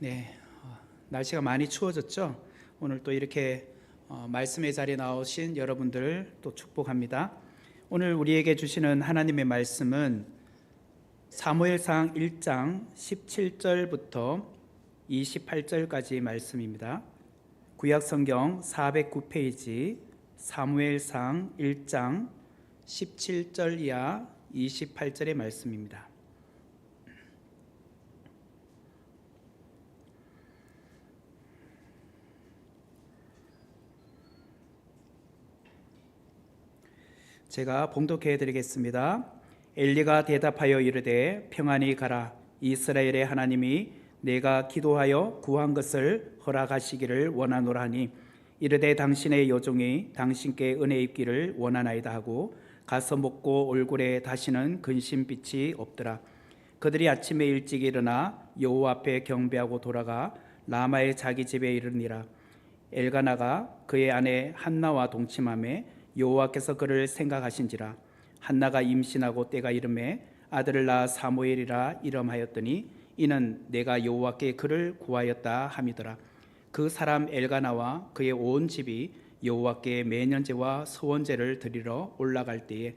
네, 날씨가 많이 추워졌죠? 오늘 또 이렇게 말씀의 자리에 나오신 여러분들 또 축복합니다. 오늘 우리에게 주시는 하나님의 말씀은 사무엘상 1장 17절부터 28절까지 말씀입니다. 구약성경 409페이지 사무엘상 1장 17절 이하 28절의 말씀입니다. 제가 봉독해 드리겠습니다. 엘리가 대답하여 이르되 평안히 가라. 이스라엘의 하나님이 내가 기도하여 구한 것을 허락하시기를 원하노라 하니 이르되 당신의 여종이 당신께 은혜 입기를 원하나이다 하고 가서 먹고 얼굴에 다시는 근심빛이 없더라. 그들이 아침에 일찍 일어나 여호와 앞에 경배하고 돌아가 라마의 자기 집에 이르니라. 엘가나가 그의 아내 한나와 동침하매 여호와께서 그를 생각하신지라. 한나가 임신하고 때가 이름에 아들을 낳아 사무엘이라 이름하였더니 이는 내가 여호와께 그를 구하였다 함이더라. 그 사람 엘가나와 그의 온 집이 여호와께 매년제와 서원제를 드리러 올라갈 때에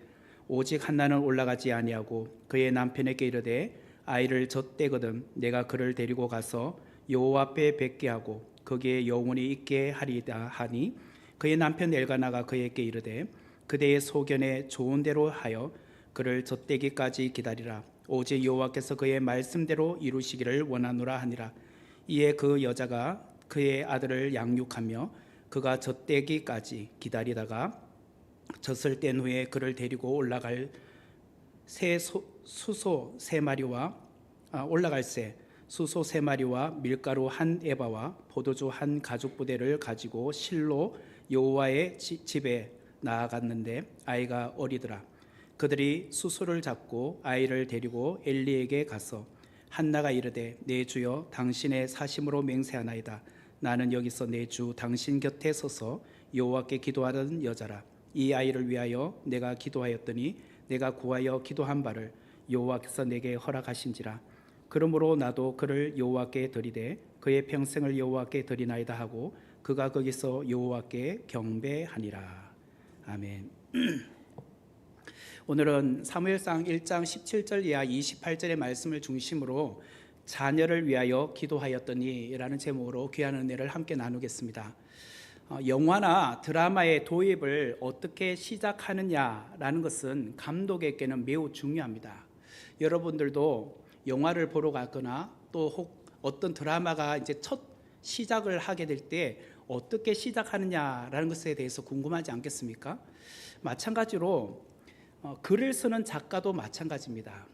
오직 한나는 올라가지 아니하고 그의 남편에게 이르되 아이를 젖대거든 내가 그를 데리고 가서 여호와 앞에 뵙게 하고 거기에 영원히 있게 하리이다 하니 그의 남편 엘가나가 그에게 이르되 그대의 소견에 좋은 대로 하여 그를 젖대기까지 기다리라. 오직 여호와께서 그의 말씀대로 이루시기를 원하노라 하니라. 이에 그 여자가 그의 아들을 양육하며 그가 젖대기까지 기다리다가 젖을 뗀 후에 그를 데리고 올라갈 수소 세 마리와 밀가루 한 에바와 포도주 한 가죽 부대를 가지고 실로 여호와의 집에 나아갔는데 아이가 어리더라. 그들이 수소를 잡고 아이를 데리고 엘리에게 가서 한나가 이르되 내 주여 당신의 사심으로 맹세하나이다. 나는 여기서 내 주 당신 곁에 서서 여호와께 기도하던 여자라. 이 아이를 위하여 내가 기도하였더니 내가 구하여 기도한 바를 여호와께서 내게 허락하신지라. 그러므로 나도 그를 여호와께 드리되 그의 평생을 여호와께 드리나이다 하고 그가 거기서 여호와께 경배하니라. 아멘. 오늘은 사무엘상 1장 17절 이하 28절의 말씀을 중심으로 자녀를 위하여 기도하였더니 라는 제목으로 귀한 은혜를 함께 나누겠습니다. 영화나 드라마의 도입을 어떻게 시작하느냐라는 것은 감독에게는 매우 중요합니다. 여러분들도 영화를 보러 가거나 또 혹 어떤 드라마가 이제 첫 시작을 하게 될 때 어떻게 시작하느냐라는 것에 대해서 궁금하지 않겠습니까? 마찬가지로 글을 쓰는 작가도 마찬가지입니다.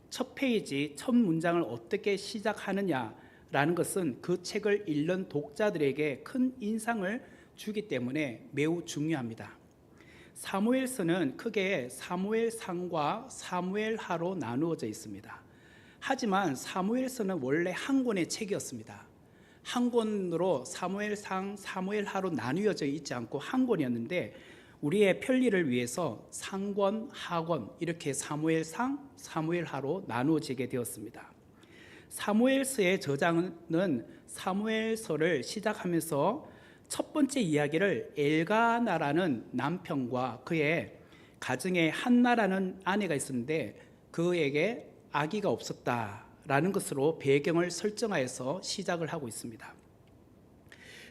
첫 페이지, 첫 문장을 어떻게 시작하느냐라는 것은 그 책을 읽는 독자들에게 큰 인상을 주기 때문에 매우 중요합니다. 사무엘서는 크게 사무엘상과 사무엘하로 나누어져 있습니다. 하지만 사무엘서는 원래 한 권의 책이었습니다. 한 권으로 사무엘상, 사무엘하로 나누어져 있지 않고 한 권이었는데 우리의 편리를 위해서 상권, 하권 이렇게 사무엘상, 사무엘하로 나누어지게 되었습니다. 사무엘서의 저자는 사무엘서를 시작하면서 첫 번째 이야기를 엘가나라는 남편과 그의 가정에 한나라는 아내가 있었는데 그에게 아기가 없었다라는 것으로 배경을 설정하여서 시작을 하고 있습니다.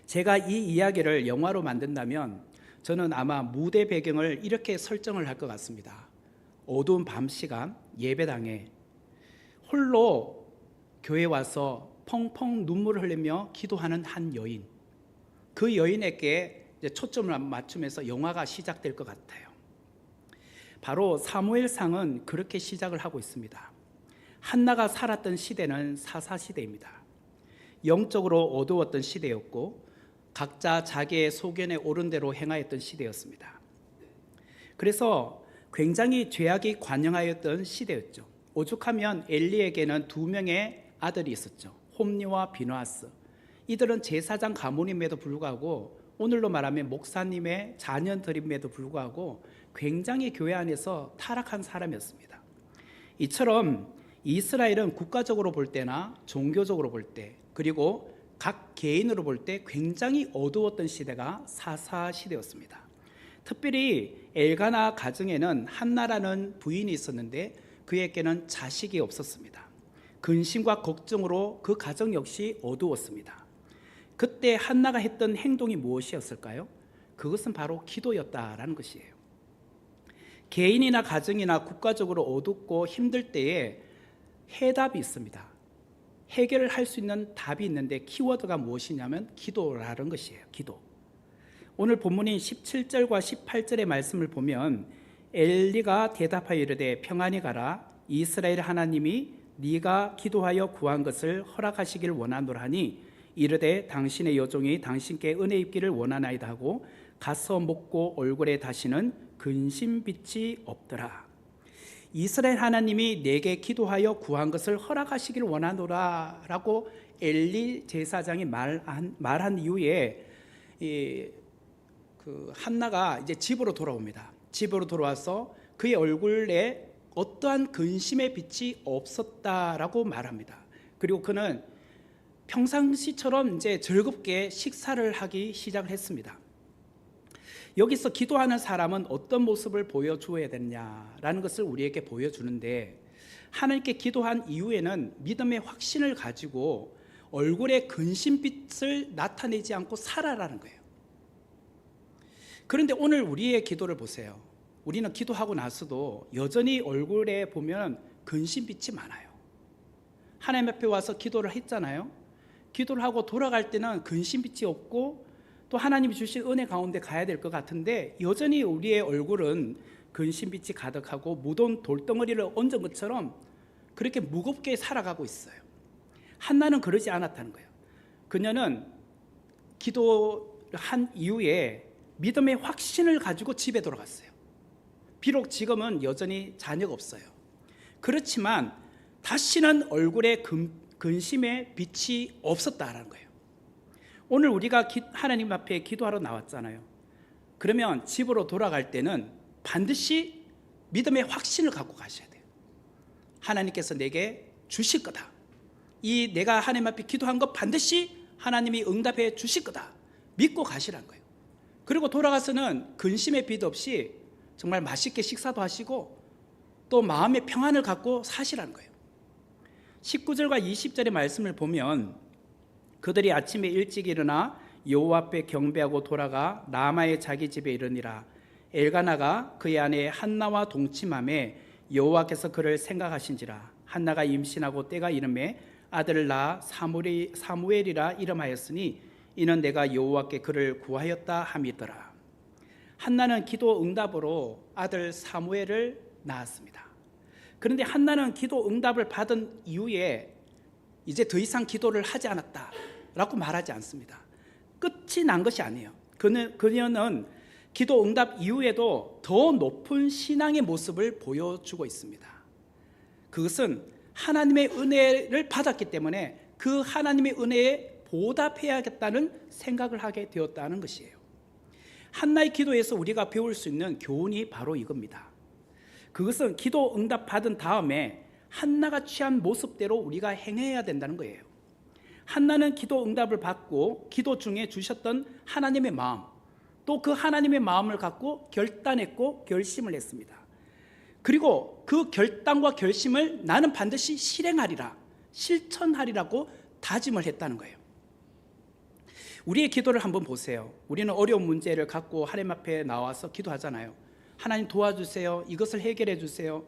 제가 이 이야기를 영화로 만든다면 저는 아마 무대 배경을 이렇게 설정을 할 것 같습니다. 어두운 밤 시간 예배당에 홀로 교회에 와서 펑펑 눈물을 흘리며 기도하는 한 여인, 그 여인에게 초점을 맞추면서 영화가 시작될 것 같아요. 바로 사무엘상은 그렇게 시작을 하고 있습니다. 한나가 살았던 시대는 사사시대입니다. 영적으로 어두웠던 시대였고 각자 자기의 소견에 옳은 대로 행하였던 시대였습니다. 그래서 굉장히 죄악이 관영하였던 시대였죠. 오죽하면 엘리에게는 2명의 아들이 있었죠. 홈리와 비느하스. 이들은 제사장 가문임에도 불구하고 오늘로 말하면 목사님의 자녀들임에도 불구하고 굉장히 교회 안에서 타락한 사람이었습니다. 이처럼 이스라엘은 국가적으로 볼 때나 종교적으로 볼 때 그리고 각 개인으로 볼 때 굉장히 어두웠던 시대가 사사 시대였습니다. 특별히 엘가나 가정에는 한나라는 부인이 있었는데 그에게는 자식이 없었습니다. 근심과 걱정으로 그 가정 역시 어두웠습니다. 그때 한나가 했던 행동이 무엇이었을까요? 그것은 바로 기도였다라는 것이에요. 개인이나 가정이나 국가적으로 어둡고 힘들 때에 해답이 있습니다. 해결을 할 수 있는 답이 있는데 키워드가 무엇이냐면 기도라는 것이에요. 기도. 오늘 본문인 17절과 18절의 말씀을 보면 엘리가 대답하여 이르되 평안히 가라. 이스라엘 하나님이 네가 기도하여 구한 것을 허락하시길 원하노라 하니 이르되 당신의 여종이 당신께 은혜 입기를 원하나이다 하고 가서 먹고 얼굴에 다시는 근심빛이 없더라. 이스라엘 하나님이 내게 기도하여 구한 것을 허락하시길 원하노라 라고 엘리 제사장이 말한 이후에 한나가 이제 집으로 돌아옵니다. 집으로 돌아와서 그의 얼굴에 어떠한 근심의 빛이 없었다라고 말합니다. 그리고 그는 평상시처럼 이제 즐겁게 식사를 하기 시작을 했습니다. 여기서 기도하는 사람은 어떤 모습을 보여주어야 되느냐라는 것을 우리에게 보여주는데 하나님께 기도한 이후에는 믿음의 확신을 가지고 얼굴에 근심빛을 나타내지 않고 살아라는 거예요. 그런데 오늘 우리의 기도를 보세요. 우리는 기도하고 나서도 여전히 얼굴에 보면 근심빛이 많아요. 하나님 앞에 와서 기도를 했잖아요. 기도를 하고 돌아갈 때는 근심빛이 없고 또 하나님이 주신 은혜 가운데 가야 될 것 같은데 여전히 우리의 얼굴은 근심빛이 가득하고 무거운 돌덩어리를 얹은 것처럼 그렇게 무겁게 살아가고 있어요. 한나는 그러지 않았다는 거예요. 그녀는 기도한 이후에 믿음의 확신을 가지고 집에 돌아갔어요. 비록 지금은 여전히 자녀가 없어요. 그렇지만 다시는 얼굴에 근심의 빛이 없었다라는 거예요. 오늘 우리가 하나님 앞에 기도하러 나왔잖아요. 그러면 집으로 돌아갈 때는 반드시 믿음의 확신을 갖고 가셔야 돼요. 하나님께서 내게 주실 거다. 이 내가 하나님 앞에 기도한 것 반드시 하나님이 응답해 주실 거다. 믿고 가시라는 거예요. 그리고 돌아가서는 근심의 빛 없이 정말 맛있게 식사도 하시고 또 마음의 평안을 갖고 사시라는 거예요. 19절과 20절의 말씀을 보면 그들이 아침에 일찍 일어나 여호와 앞에 경배하고 돌아가 라마의 자기 집에 이르니라. 엘가나가 그의 아내 한나와 동침함에 여호와께서 그를 생각하신지라. 한나가 임신하고 때가 이름에 아들을 낳아 사무엘이라 이름하였으니 이는 내가 여호와께 그를 구하였다 함이더라. 한나는 기도 응답으로 아들 사무엘을 낳았습니다. 그런데 한나는 기도 응답을 받은 이후에 이제 더 이상 기도를 하지 않았다라고 말하지 않습니다. 끝이 난 것이 아니에요. 그녀는 기도 응답 이후에도 더 높은 신앙의 모습을 보여주고 있습니다. 그것은 하나님의 은혜를 받았기 때문에 그 하나님의 은혜에 보답해야겠다는 생각을 하게 되었다는 것이에요. 한나의 기도에서 우리가 배울 수 있는 교훈이 바로 이겁니다. 그것은 기도 응답 받은 다음에 한나가 취한 모습대로 우리가 행해야 된다는 거예요. 한나는 기도 응답을 받고 기도 중에 주셨던 하나님의 마음, 또 그 하나님의 마음을 갖고 결단했고 결심을 했습니다. 그리고 그 결단과 결심을 나는 반드시 실행하리라, 실천하리라고 다짐을 했다는 거예요. 우리의 기도를 한번 보세요. 우리는 어려운 문제를 갖고 하나님 앞에 나와서 기도하잖아요. 하나님 도와주세요. 이것을 해결해 주세요.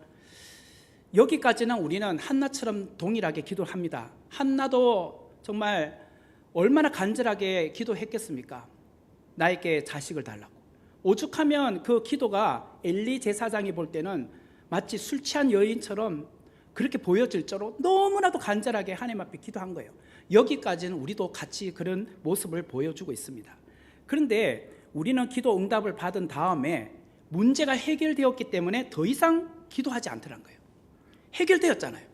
여기까지는 우리는 한나처럼 동일하게 기도합니다. 한나도 정말 얼마나 간절하게 기도했겠습니까? 나에게 자식을 달라고. 오죽하면 그 기도가 엘리 제사장이 볼 때는 마치 술 취한 여인처럼 그렇게 보여질 정도로 너무나도 간절하게 하나님 앞에 기도한 거예요. 여기까지는 우리도 같이 그런 모습을 보여주고 있습니다. 그런데 우리는 기도 응답을 받은 다음에 문제가 해결되었기 때문에 더 이상 기도하지 않더란 거예요. 해결되었잖아요.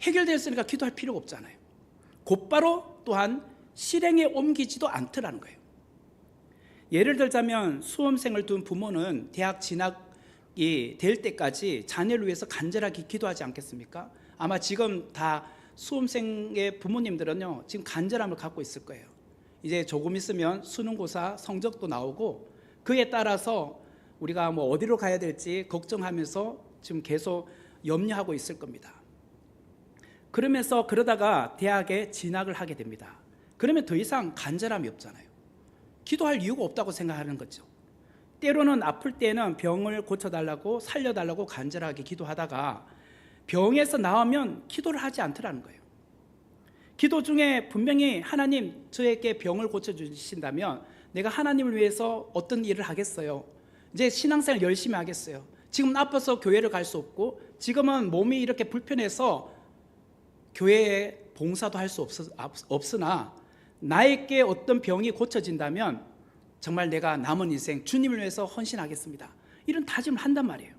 해결되었으니까 기도할 필요가 없잖아요. 곧바로 또한 실행에 옮기지도 않더라는 거예요. 예를 들자면 수험생을 둔 부모는 대학 진학이 될 때까지 자녀를 위해서 간절하게 기도하지 않겠습니까? 아마 지금 다 수험생의 부모님들은요, 지금 간절함을 갖고 있을 거예요. 이제 조금 있으면 수능고사 성적도 나오고 그에 따라서 우리가 뭐 어디로 가야 될지 걱정하면서 지금 계속 염려하고 있을 겁니다. 그러면서 그러다가 대학에 진학을 하게 됩니다. 그러면 더 이상 간절함이 없잖아요. 기도할 이유가 없다고 생각하는 거죠. 때로는 아플 때는 병을 고쳐달라고 살려달라고 간절하게 기도하다가 병에서 나오면 기도를 하지 않더라는 거예요. 기도 중에 분명히 하나님 저에게 병을 고쳐주신다면 내가 하나님을 위해서 어떤 일을 하겠어요. 이제 신앙생활 열심히 하겠어요. 지금 아파서 교회를 갈 수 없고 지금은 몸이 이렇게 불편해서 교회에 봉사도 할 수 없으나 나에게 어떤 병이 고쳐진다면 정말 내가 남은 인생 주님을 위해서 헌신하겠습니다. 이런 다짐을 한단 말이에요.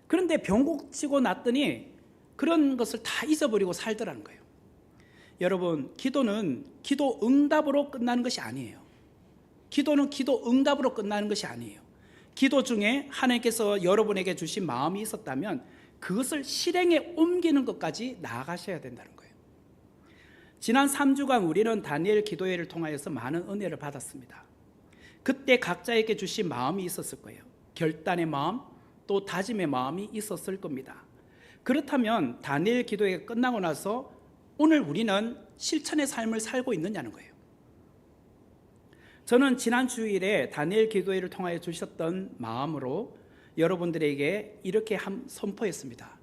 그런데 병 고치고 났더니 그런 것을 다 잊어버리고 살더라는 거예요. 여러분, 기도는 기도 응답으로 끝나는 것이 아니에요. 기도는 기도 응답으로 끝나는 것이 아니에요. 기도 중에 하나님께서 여러분에게 주신 마음이 있었다면 그것을 실행에 옮기는 것까지 나아가셔야 된다는 거예요. 지난 3주간 우리는 다니엘 기도회를 통하여서 많은 은혜를 받았습니다. 그때 각자에게 주신 마음이 있었을 거예요. 결단의 마음, 또 다짐의 마음이 있었을 겁니다. 그렇다면 다니엘 기도회가 끝나고 나서 오늘 우리는 실천의 삶을 살고 있느냐는 거예요. 저는 지난 주일에 다니엘 기도회를 통하여 주셨던 마음으로 여러분들에게 이렇게 선포했습니다.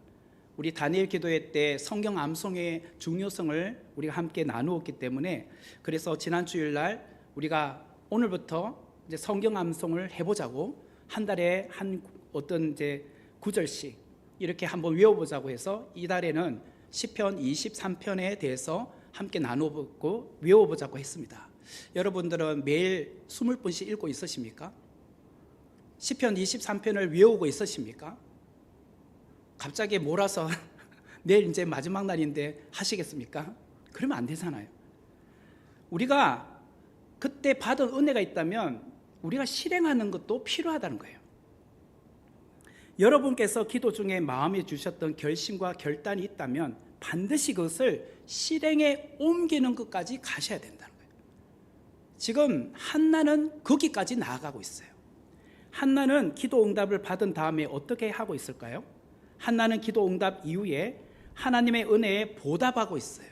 우리 다니엘 기도회 때 성경 암송의 중요성을 우리가 함께 나누었기 때문에 그래서 지난 주일날 우리가 오늘부터 이제 성경 암송을 해보자고 한 달에 한 어떤 이제 구절씩 이렇게 한번 외워보자고 해서 이달에는 시편 23편에 대해서 함께 나눠보고 외워보자고 했습니다. 여러분들은 매일 20분씩 읽고 있으십니까? 시편 23편을 외우고 있으십니까? 갑자기 몰아서 내일 이제 마지막 날인데 하시겠습니까? 그러면 안 되잖아요. 우리가 그때 받은 은혜가 있다면 우리가 실행하는 것도 필요하다는 거예요. 여러분께서 기도 중에 마음에 주셨던 결심과 결단이 있다면 반드시 그것을 실행에 옮기는 것까지 가셔야 된다는 거예요. 지금 한나는 거기까지 나아가고 있어요. 한나는 기도 응답을 받은 다음에 어떻게 하고 있을까요? 한나는 기도 응답 이후에 하나님의 은혜에 보답하고 있어요.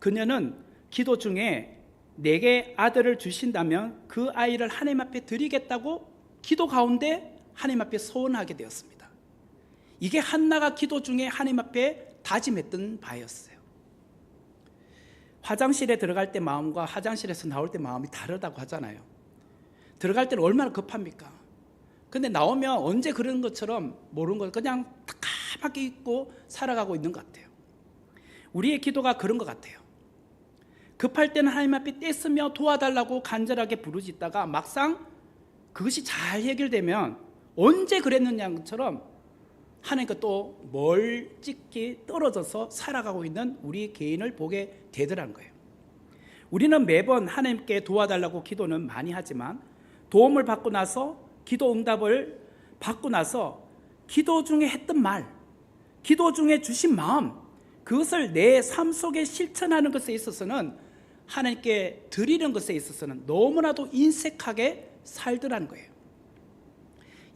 그녀는 기도 중에 내게 아들을 주신다면 그 아이를 하나님 앞에 드리겠다고 기도 가운데 하나님 앞에 소원하게 되었습니다. 이게 한나가 기도 중에 하나님 앞에 다짐했던 바였어요. 화장실에 들어갈 때 마음과 화장실에서 나올 때 마음이 다르다고 하잖아요. 들어갈 때는 얼마나 급합니까? 근데 나오면 언제 그런 것처럼 모르는 걸 그냥 까맣게 잊고 살아가고 있는 것 같아요. 우리의 기도가 그런 것 같아요. 급할 때는 하나님 앞에 떼쓰며 도와달라고 간절하게 부르짖다가 막상 그것이 잘 해결되면 언제 그랬느냐처럼 하나님과 또 멀찍이 떨어져서 살아가고 있는 우리 개인을 보게 되더라는 거예요. 우리는 매번 하나님께 도와달라고 기도는 많이 하지만 도움을 받고 나서 기도 응답을 받고 나서 기도 중에 했던 말, 기도 중에 주신 마음, 그것을 내 삶 속에 실천하는 것에 있어서는 하나님께 드리는 것에 있어서는 너무나도 인색하게 살더라는 거예요.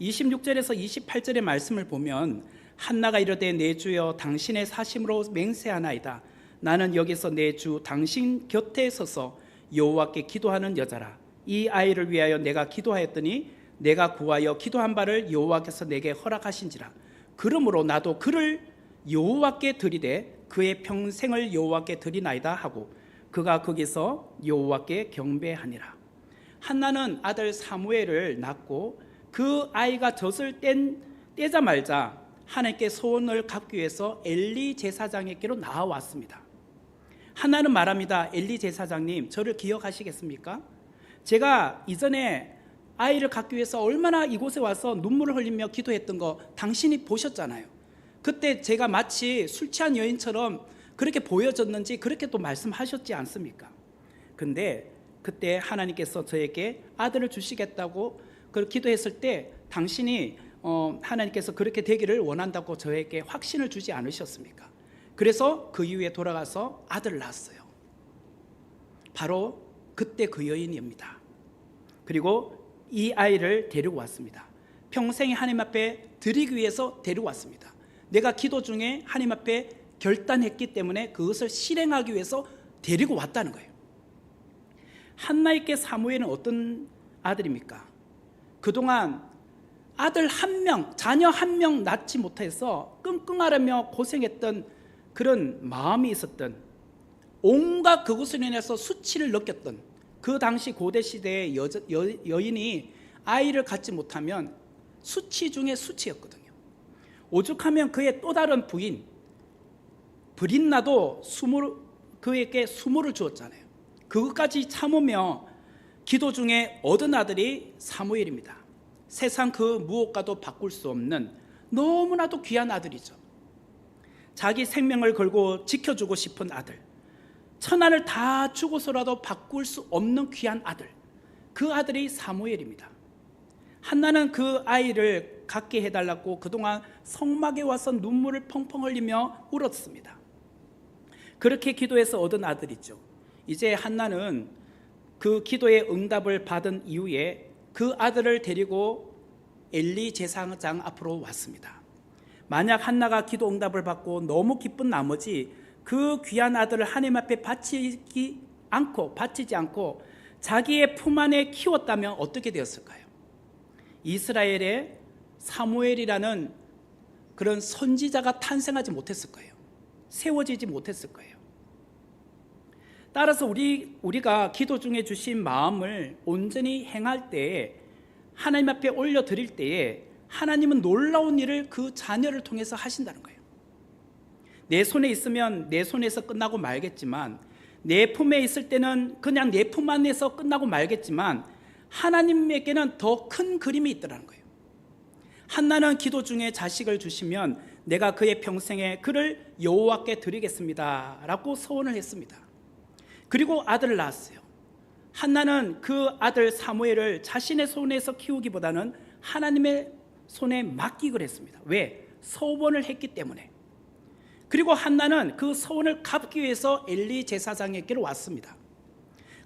26절에서 28절의 말씀을 보면 한나가 이르되 내 주여 당신의 사심으로 맹세하나이다. 나는 여기서 내 주 당신 곁에 서서 여호와께 기도하는 여자라. 이 아이를 위하여 내가 기도하였더니 내가 구하여 기도한 바를 여호와께서 내게 허락하신지라. 그러므로 나도 그를 여호와께 드리되 그의 평생을 여호와께 드리나이다 하고 그가 거기서 여호와께 경배하니라. 한나는 아들 사무엘을 낳고 그 아이가 젖을 떼자마자 하나님께 소원을 갚기 위해서 엘리 제사장에게로 나아왔습니다. 한나는 말합니다. 엘리 제사장님, 저를 기억하시겠습니까? 제가 이전에 아이를 갖기 위해서 얼마나 이곳에 와서 눈물을 흘리며 기도했던 거 당신이 보셨잖아요. 그때 제가 마치 술 취한 여인처럼 그렇게 보여졌는지 그렇게 또 말씀하셨지 않습니까? 근데 그때 하나님께서 저에게 아들을 주시겠다고 기도했을 때 당신이 하나님께서 그렇게 되기를 원한다고 저에게 확신을 주지 않으셨습니까? 그래서 그 이후에 돌아가서 아들을 낳았어요. 바로 그때 그 여인입니다. 그리고 이 아이를 데리고 왔습니다. 평생에 하나님 앞에 드리기 위해서 데리고 왔습니다. 내가 기도 중에 하나님 앞에 결단했기 때문에 그것을 실행하기 위해서 데리고 왔다는 거예요. 한나에게 사무엘은 어떤 아들입니까? 그동안 아들 한 명, 자녀 한 명 낳지 못해서 끙끙 앓으며 고생했던 그런 마음이 있었던, 온갖 그것으로 인해서 수치를 느꼈던 그 당시 고대 시대의 여인이 아이를 갖지 못하면 수치 중에 수치였거든요. 오죽하면 그의 또 다른 부인 브린나도 그에게 수모를 주었잖아요. 그것까지 참으며 기도 중에 얻은 아들이 사무엘입니다. 세상 그 무엇과도 바꿀 수 없는 너무나도 귀한 아들이죠. 자기 생명을 걸고 지켜주고 싶은 아들, 천하를 다 주고서라도 바꿀 수 없는 귀한 아들, 그 아들이 사무엘입니다. 한나는 그 아이를 갖게 해달라고 그동안 성막에 와서 눈물을 펑펑 흘리며 울었습니다. 그렇게 기도해서 얻은 아들이죠. 이제 한나는 그 기도의 응답을 받은 이후에 그 아들을 데리고 엘리 제사장 앞으로 왔습니다. 만약 한나가 기도 응답을 받고 너무 기쁜 나머지 그 귀한 아들을 하나님 앞에 바치지 않고 자기의 품 안에 키웠다면 어떻게 되었을까요? 이스라엘에 사무엘이라는 그런 선지자가 탄생하지 못했을 거예요. 세워지지 못했을 거예요. 따라서 우리가 기도 중에 주신 마음을 온전히 행할 때에, 하나님 앞에 올려드릴 때에 하나님은 놀라운 일을 그 자녀를 통해서 하신다는 거예요. 내 손에 있으면 내 손에서 끝나고 말겠지만, 내 품에 있을 때는 그냥 내 품 안에서 끝나고 말겠지만, 하나님에게는 더 큰 그림이 있더라는 거예요. 한나는 기도 중에 자식을 주시면 내가 그의 평생에 그를 여호와께 드리겠습니다 라고 서원을 했습니다. 그리고 아들을 낳았어요. 한나는 그 아들 사무엘을 자신의 손에서 키우기보다는 하나님의 손에 맡기기로 했습니다. 왜? 서원을 했기 때문에. 그리고 한나는 그 서원을 갚기 위해서 엘리 제사장에게로 왔습니다.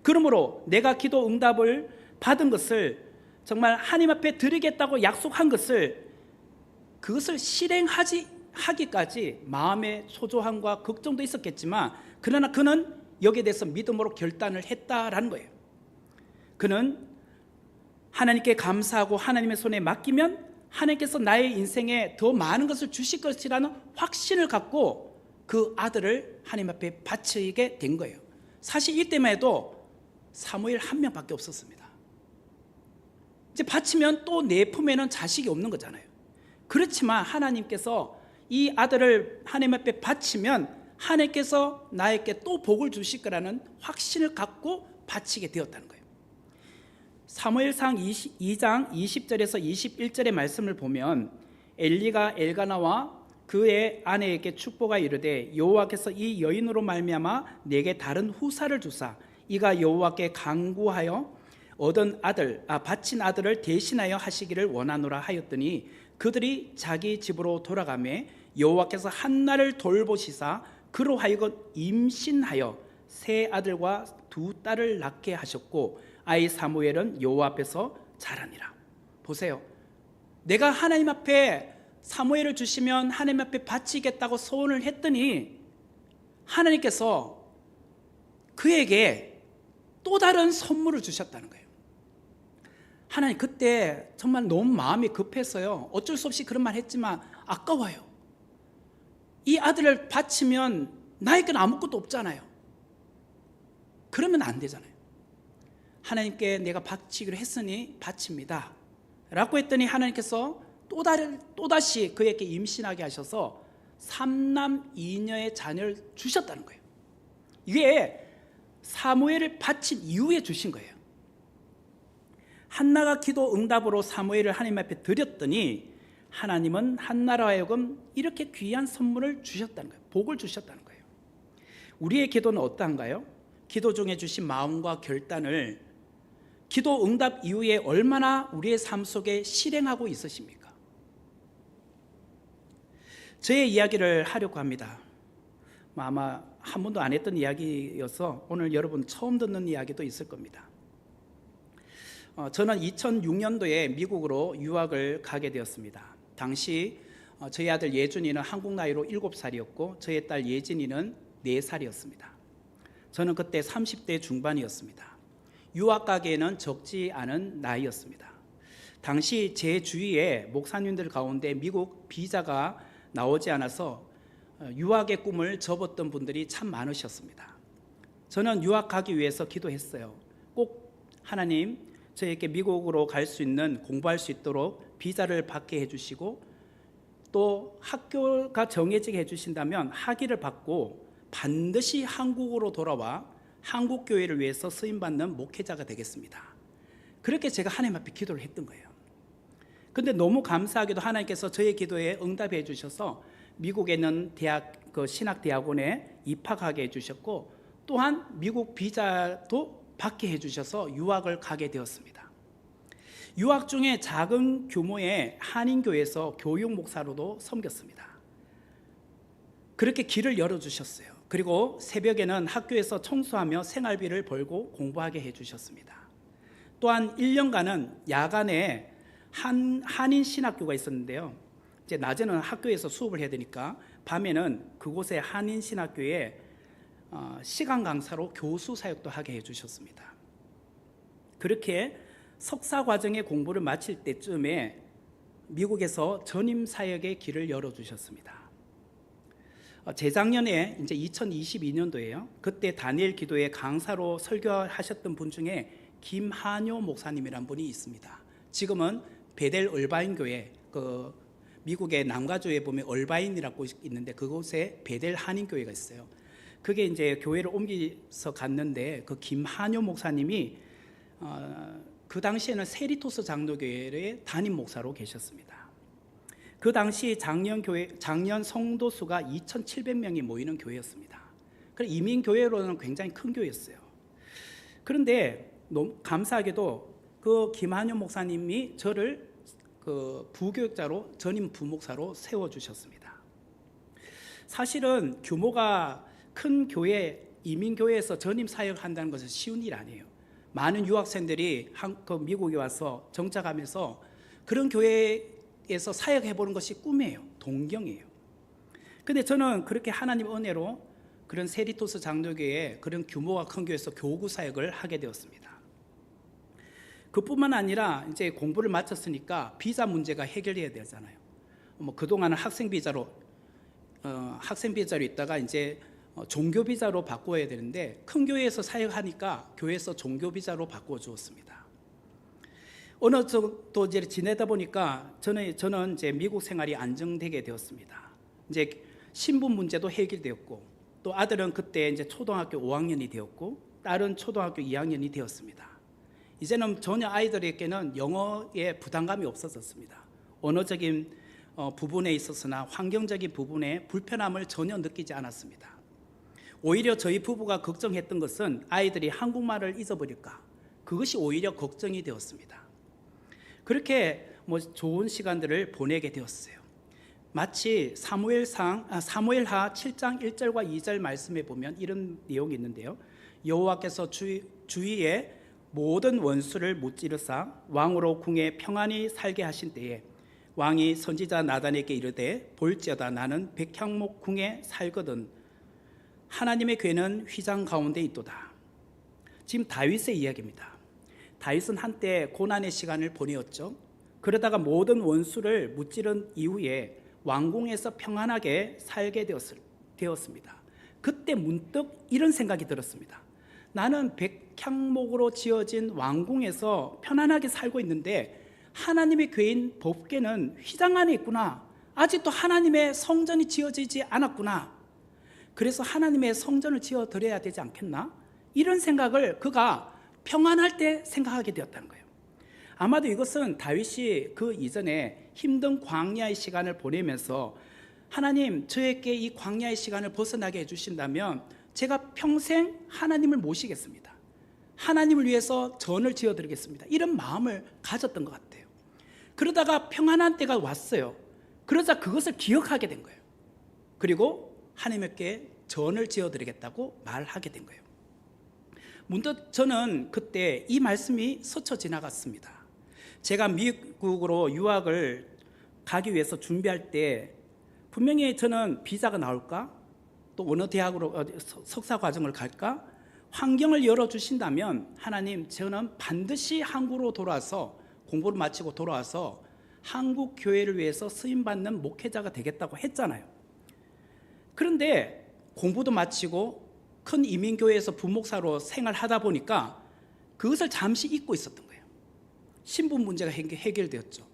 그러므로 내가 기도 응답을 받은 것을, 정말 하나님 앞에 드리겠다고 약속한 것을, 그것을 실행하기까지 마음의 초조함과 걱정도 있었겠지만, 그러나 그는 여기에 대해서 믿음으로 결단을 했다라는 거예요. 그는 하나님께 감사하고 하나님의 손에 맡기면 하나님께서 나의 인생에 더 많은 것을 주실 것이라는 확신을 갖고 그 아들을 하나님 앞에 바치게 된 거예요. 사실 이때만 해도 사무엘 한 명밖에 없었습니다. 이제 바치면 또 내 품에는 자식이 없는 거잖아요. 그렇지만 하나님께서 이 아들을 하나님 앞에 바치면 하나님께서 나에게 또 복을 주실 거라는 확신을 갖고 바치게 되었다는 거예요. 사무엘상 2장 20절에서 21절의 말씀을 보면, 엘리가 엘가나와 그의 아내에게 축복하 이르되 여호와께서 이 여인으로 말미암아 내게 다른 후사를 주사 이가 여호와께 간구하여 얻은 바친 아들을 대신하여 하시기를 원하노라 하였더니 그들이 자기 집으로 돌아가매 여호와께서 한나를 돌보시사 그로 하여금 임신하여 세 아들과 두 딸을 낳게 하셨고 아이 사무엘은 여호와 앞에서 자라니라. 보세요. 내가 하나님 앞에 사무엘을 주시면 하나님 앞에 바치겠다고 소원을 했더니 하나님께서 그에게 또 다른 선물을 주셨다는 거예요. 하나님, 그때 정말 너무 마음이 급해서요, 어쩔 수 없이 그런 말 했지만 아까워요. 이 아들을 바치면 나에게는 아무것도 없잖아요. 그러면 안 되잖아요. 하나님께 내가 바치기로 했으니 바칩니다 라고 했더니 하나님께서 또다시 그에게 임신하게 하셔서 3남 2녀의 자녀를 주셨다는 거예요. 이게 사무엘을 바친 이후에 주신 거예요. 한나가 기도 응답으로 사무엘을 하나님 앞에 드렸더니 하나님은 한나로 하여금 이렇게 귀한 선물을 주셨다는 거예요. 복을 주셨다는 거예요. 우리의 기도는 어떠한가요? 기도 중에 주신 마음과 결단을 기도 응답 이후에 얼마나 우리의 삶 속에 실행하고 있으십니까? 저의 이야기를 하려고 합니다. 아마 한 번도 안 했던 이야기여서 오늘 여러분 처음 듣는 이야기도 있을 겁니다. 저는 2006년도에 미국으로 유학을 가게 되었습니다. 당시 저희 아들 예준이는 한국 나이로 7살이었고 저희 딸 예진이는 4살이었습니다. 저는 그때 30대 중반이었습니다. 유학 가기에는 적지 않은 나이였습니다. 당시 제 주위에 목사님들 가운데 미국 비자가 나오지 않아서 유학의 꿈을 접었던 분들이 참 많으셨습니다. 저는 유학 가기 위해서 기도했어요. 꼭 하나님 저에게 미국으로 갈 수 있는, 공부할 수 있도록 비자를 받게 해주시고 또 학교가 정해지게 해주신다면 학위를 받고 반드시 한국으로 돌아와 한국 교회를 위해서 쓰임받는 목회자가 되겠습니다. 그렇게 제가 하나님 앞에 기도를 했던 거예요. 근데 너무 감사하게도 하나님께서 저의 기도에 응답해 주셔서 미국에 있는 신학대학원에 입학하게 해주셨고 또한 미국 비자도 받게 해주셔서 유학을 가게 되었습니다. 유학 중에 작은 규모의 한인교회에서 교육 목사로도 섬겼습니다. 그렇게 길을 열어주셨어요. 그리고 새벽에는 학교에서 청소하며 생활비를 벌고 공부하게 해주셨습니다. 또한 1년간은 야간에 한인 신학교가 있었는데요. 이제 낮에는 학교에서 수업을 해야 되니까 밤에는 그곳의 한인 신학교에 시간 강사로 교수 사역도 하게 해주셨습니다. 그렇게 석사 과정의 공부를 마칠 때쯤에 미국에서 전임 사역의 길을 열어주셨습니다. 재작년에 이제 2022년도에요. 그때 다니엘 기도회 강사로 설교하셨던 분 중에 김한효 목사님이란 분이 있습니다. 지금은 베델 얼바인 교회, 미국의 남가주에 보면 얼바인이라고 있는데 그곳에 베델 한인 교회가 있어요. 그게 이제 교회를 옮겨서 갔는데 그 김한효 목사님이 그 당시에는 세리토스 장로교회의 담임 목사로 계셨습니다. 그 당시 작년 성도 수가 2,700명이 모이는 교회였습니다. 이민 교회로는 굉장히 큰 교회였어요. 그런데 너무 감사하게도 그 김한효 목사님이 저를 부교육자로 전임 부목사로 세워주셨습니다. 사실은 규모가 큰 교회, 이민교회에서 전임 사역한다는 것은 쉬운 일 아니에요. 많은 유학생들이 미국에 와서 정착하면서 그런 교회에서 사역해보는 것이 꿈이에요. 동경이에요. 근데 저는 그렇게 하나님 은혜로 그런 세리토스 장로교회에 그런 규모가 큰 교회에서 교구 사역을 하게 되었습니다. 그뿐만 아니라 이제 공부를 마쳤으니까 비자 문제가 해결돼야 되잖아요. 그동안은 학생 비자로 있다가 이제 종교 비자로 바꿔야 되는데 큰 교회에서 사역하니까 교회에서 종교 비자로 바꿔 주었습니다. 어느 정도 이제 지내다 보니까 저는 이제 미국 생활이 안정되게 되었습니다. 이제 신분 문제도 해결되었고 또 아들은 그때 이제 초등학교 5학년이 되었고 딸은 초등학교 2학년이 되었습니다. 이제는 전혀 아이들에게는 영어에 부담감이 없어졌습니다. 언어적인 부분에 있어서나 환경적인 부분에 불편함을 전혀 느끼지 않았습니다. 오히려 저희 부부가 걱정했던 것은 아이들이 한국말을 잊어버릴까, 그것이 오히려 걱정이 되었습니다. 그렇게 좋은 시간들을 보내게 되었어요. 마치 사무엘하 7장 1절과 2절 말씀에 보면 이런 내용이 있는데요. 여호와께서 주위에 모든 원수를 무찌르사 왕으로 궁에 평안히 살게 하신 때에 왕이 선지자 나단에게 이르되 볼지어다 나는 백향목 궁에 살거든 하나님의 궤는 휘장 가운데 있도다. 지금 다윗의 이야기입니다. 다윗은 한때 고난의 시간을 보내었죠. 그러다가 모든 원수를 무찌른 이후에 왕궁에서 평안하게 살게 되었습니다. 그때 문득 이런 생각이 들었습니다. 나는 백향목으로 지어진 왕궁에서 편안하게 살고 있는데 하나님의 궤인 법궤는 휘장 안에 있구나. 아직도 하나님의 성전이 지어지지 않았구나. 그래서 하나님의 성전을 지어 드려야 되지 않겠나? 이런 생각을 그가 평안할 때 생각하게 되었다는 거예요. 아마도 이것은 다윗이 그 이전에 힘든 광야의 시간을 보내면서 하나님 저에게 이 광야의 시간을 벗어나게 해주신다면 제가 평생 하나님을 모시겠습니다. 하나님을 위해서 전을 지어드리겠습니다. 이런 마음을 가졌던 것 같아요. 그러다가 평안한 때가 왔어요. 그러자 그것을 기억하게 된 거예요. 그리고 하나님께 전을 지어드리겠다고 말하게 된 거예요. 문득 저는 그때 이 말씀이 스쳐 지나갔습니다. 제가 미국으로 유학을 가기 위해서 준비할 때 분명히 저는 비자가 나올까? 또 어느 대학으로 석사 과정을 갈까? 환경을 열어주신다면 하나님, 저는 반드시 한국으로 돌아와서 공부를 마치고 돌아와서 한국 교회를 위해서 쓰임받는 목회자가 되겠다고 했잖아요. 그런데 공부도 마치고 큰 이민교회에서 부목사로 생활하다 보니까 그것을 잠시 잊고 있었던 거예요. 신분 문제가 해결되었죠.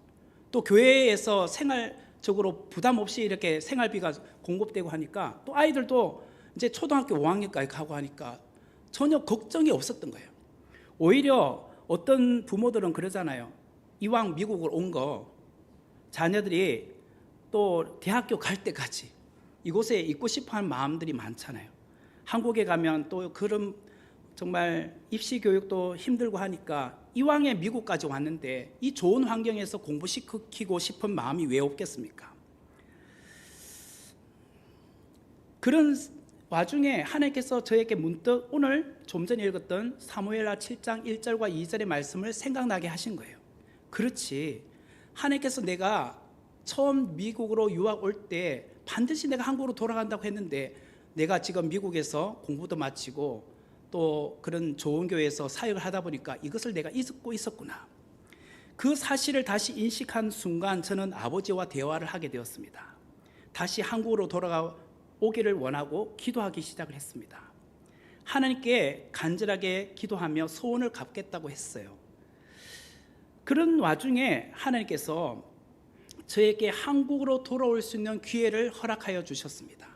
또 교회에서 생활적으로 부담 없이 이렇게 생활비가 공급되고 하니까 또 아이들도 이제 초등학교 5학년까지 가고 하니까 전혀 걱정이 없었던 거예요. 오히려 어떤 부모들은 그러잖아요. 이왕 미국을 온 거 자녀들이 또 대학교 갈 때까지 이곳에 있고 싶어하는 마음들이 많잖아요. 한국에 가면 또 그런 정말 입시 교육도 힘들고 하니까 이왕에 미국까지 왔는데 이 좋은 환경에서 공부시키고 싶은 마음이 왜 없겠습니까? 그런 와중에 하나님께서 저에게 문득 오늘 좀 전에 읽었던 사무엘하 7장 1절과 2절의 말씀을 생각나게 하신 거예요. 그렇지, 하나님께서 내가 처음 미국으로 유학 올 때 반드시 내가 한국으로 돌아간다고 했는데 내가 지금 미국에서 공부도 마치고 또 그런 좋은 교회에서 사역을 하다 보니까 이것을 내가 잊고 있었구나. 그 사실을 다시 인식한 순간 저는 아버지와 대화를 하게 되었습니다. 다시 한국으로 돌아오기를 원하고 기도하기 시작을 했습니다. 하나님께 간절하게 기도하며 소원을 갚겠다고 했어요. 그런 와중에 하나님께서 저에게 한국으로 돌아올 수 있는 기회를 허락하여 주셨습니다.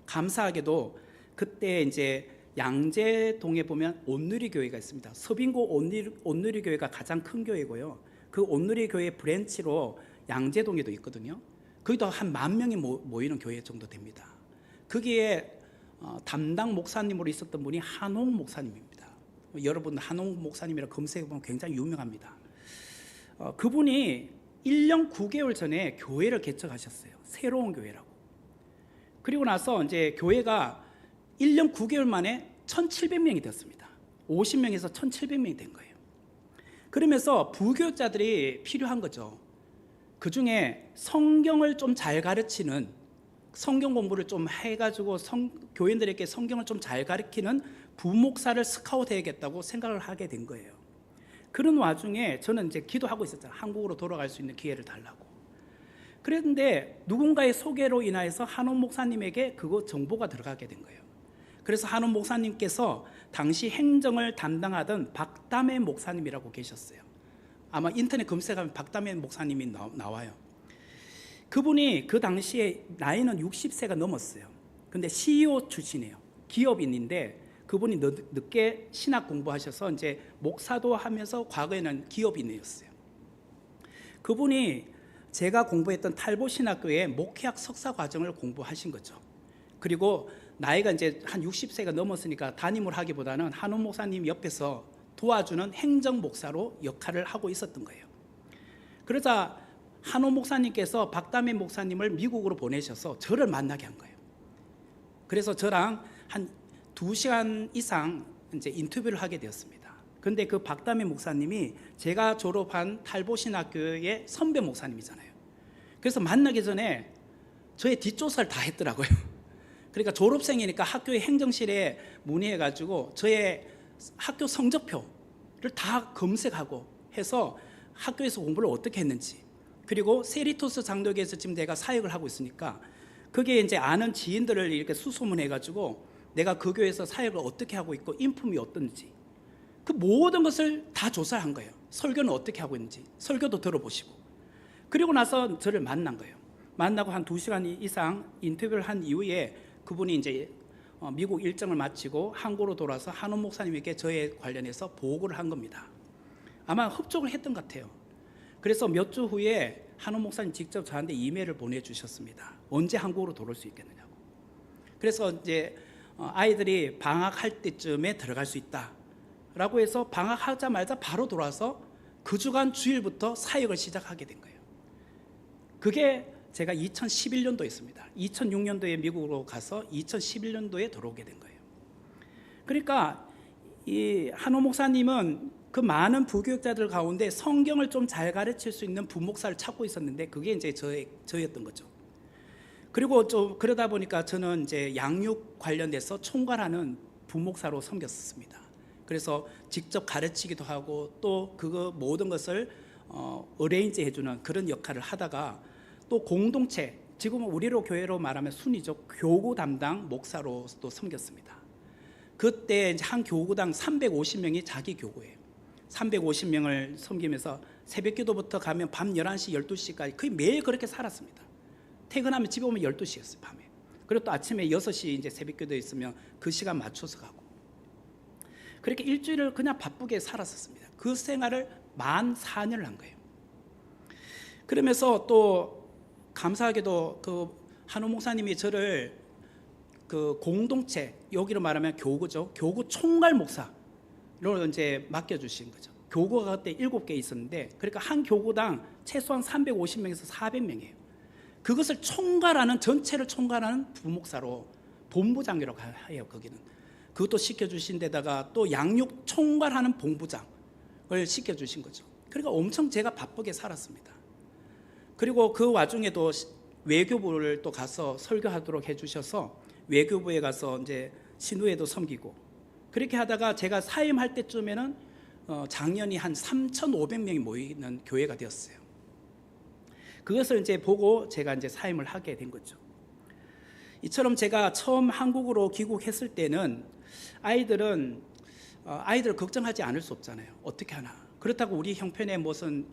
감사하게도 그때 이제 양재동에 보면 온누리교회가 있습니다. 서빙고 온누리교회가 가장 큰 교회고요. 그 온누리교회 브랜치로 양재동에도 있거든요. 거기도 한 10,000명이 모이는 교회 정도 됩니다. 거기에 담당 목사님으로 있었던 분이 한홍 목사님입니다. 여러분 한홍 목사님이라 검색해보면 굉장히 유명합니다. 그분이 1년 9개월 전에 교회를 개척하셨어요. 새로운 교회라고. 그리고 나서 이제 교회가 1년 9개월 만에 1,700명이 됐습니다. 50명에서 1,700명이 된 거예요. 그러면서 부교육자들이 필요한 거죠. 그 중에 성경을 좀 잘 가르치는, 성경 공부를 좀 해가지고 교인들에게 성경을 좀 잘 가르치는 부목사를 스카우트 해야겠다고 생각을 하게 된 거예요. 그런 와중에 저는 이제 기도하고 있었잖아요. 한국으로 돌아갈 수 있는 기회를 달라고. 그런데 누군가의 소개로 인하여서 한원 목사님에게 그거 정보가 들어가게 된 거예요. 그래서 한원 목사님께서 당시 행정을 담당하던 박담회 목사님이라고 계셨어요. 아마 인터넷 검색하면 박담회 목사님이 나와요. 그분이 그 당시에 나이는 60세가 넘었어요. 근데 CEO 출신이에요. 기업인인데 그분이 늦게 신학 공부하셔서 이제 목사도 하면서 과거에는 기업인이었어요. 그분이 제가 공부했던 탈보신학교의 목회학 석사 과정을 공부하신 거죠. 그리고 나이가 이제 한 60세가 넘었으니까 담임을 하기보다는 한원 목사님 옆에서 도와주는 행정 목사로 역할을 하고 있었던 거예요. 그러자 한원 목사님께서 박담회 목사님을 미국으로 보내셔서 저를 만나게 한 거예요. 그래서 저랑 한 2시간 이상 이제 인터뷰를 하게 되었습니다. 근데 그 박담회 목사님이 제가 졸업한 탈보신학교의 선배 목사님이잖아요. 그래서 만나기 전에 저의 뒷조사를 다 했더라고요. 그러니까 졸업생이니까 학교의 행정실에 문의해가지고 저의 학교 성적표를 다 검색하고 해서 학교에서 공부를 어떻게 했는지, 그리고 세리토스 장로교에서 지금 내가 사역을 하고 있으니까 그게 이제 아는 지인들을 이렇게 수소문해가지고 내가 그 교회에서 사역을 어떻게 하고 있고 인품이 어떤지 그 모든 것을 다 조사를 한 거예요. 설교는 어떻게 하고 있는지 설교도 들어보시고. 그리고 나서 저를 만난 거예요. 만나고 한 2시간 이상 인터뷰를 한 이후에 그분이 이제 미국 일정을 마치고 한국으로 돌아서 한원 목사님에게 저에 관련해서 보고를 한 겁니다. 아마 흡족을 했던 것 같아요. 그래서 몇 주 후에 한원 목사님 직접 저한테 이메일을 보내주셨습니다. 언제 한국으로 돌아올 수 있겠느냐고. 그래서 이제 아이들이 방학할 때쯤에 들어갈 수 있다라고 해서 방학하자마자 바로 돌아와서 그 주간 주일부터 사역을 시작하게 된 거예요. 그게 제가 2011년도에 있습니다. 2006년도에 미국으로 가서 2011년도에 들어오게 된 거예요. 그러니까 이 한호 목사님은 그 많은 부교육자들 가운데 성경을 좀 잘 가르칠 수 있는 부목사를 찾고 있었는데 그게 이제 저였던 거죠. 그리고 좀 그러다 보니까 저는 이제 양육 관련돼서 총괄하는 부목사로 섬겼습니다. 그래서 직접 가르치기도 하고 또 그거 모든 것을 어레인지 해주는 그런 역할을 하다가 또 공동체, 지금은 우리로 교회로 말하면 순위죠. 교구 담당 목사로 또 섬겼습니다. 그때 이제 한 교구당 350명이 자기 교구예요. 350명을 섬기면서 새벽 기도부터 가면 밤 11시, 12시까지 거의 매일 그렇게 살았습니다. 퇴근하면 집에 오면 12시였어요, 밤에. 그리고 또 아침에 6시 이제 새벽 기도 있으면 그 시간 맞춰서 가고. 그렇게 일주일을 그냥 바쁘게 살았었습니다. 그 생활을 만 4년을 한 거예요. 그러면서 또 감사하게도 그 한호 목사님이 저를 그 공동체, 여기로 말하면 교구죠. 교구 총괄 목사로 이제 맡겨주신 거죠. 교구가 그때 7개 있었는데, 그러니까 한 교구당 최소한 350명에서 400명이에요. 그것을 총괄하는, 전체를 총괄하는 부목사로 본부장이라고 해요, 거기는. 그것도 시켜주신 데다가 또 양육 총괄하는 본부장을 시켜주신 거죠. 그러니까 엄청 제가 바쁘게 살았습니다. 그리고 그 와중에도 외교부를 또 가서 설교하도록 해주셔서 외교부에 가서 이제 신우회도 섬기고, 그렇게 하다가 제가 사임할 때쯤에는 작년이 한 3,500명이 모이는 교회가 되었어요. 그것을 이제 보고 제가 이제 사임을 하게 된 거죠. 이처럼 제가 처음 한국으로 귀국했을 때는 아이들 걱정하지 않을 수 없잖아요. 어떻게 하나. 그렇다고 우리 형편에 무슨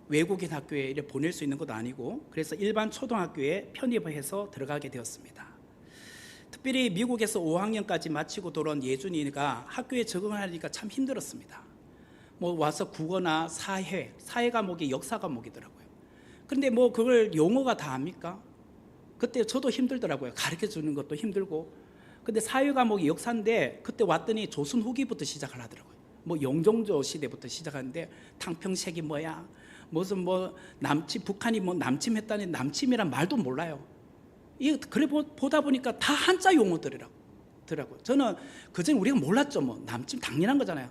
외국인 학교에 이렇게 보낼 수 있는 것도 아니고, 그래서 일반 초등학교에 편입해서 들어가게 되었습니다. 특별히 미국에서 5학년까지 마치고 돌아온 예준이가 학교에 적응하니까 참 힘들었습니다. 와서 국어나 사회 과목이 역사 과목이더라고요. 그런데 그걸 영어가 다 압니까? 그때 저도 힘들더라고요. 가르쳐 주는 것도 힘들고. 근데 사회 과목이 역사인데 그때 왔더니 조선 후기부터 시작을 하더라고요. 영종조 시대부터 시작하는데 탕평색이 뭐야, 무슨 북한이 남침했다니, 남침이란 말도 몰라요. 그래 보다 보니까 다 한자 용어더라고요. 저는 그전 우리가 몰랐죠. 남침 당연한 거잖아요.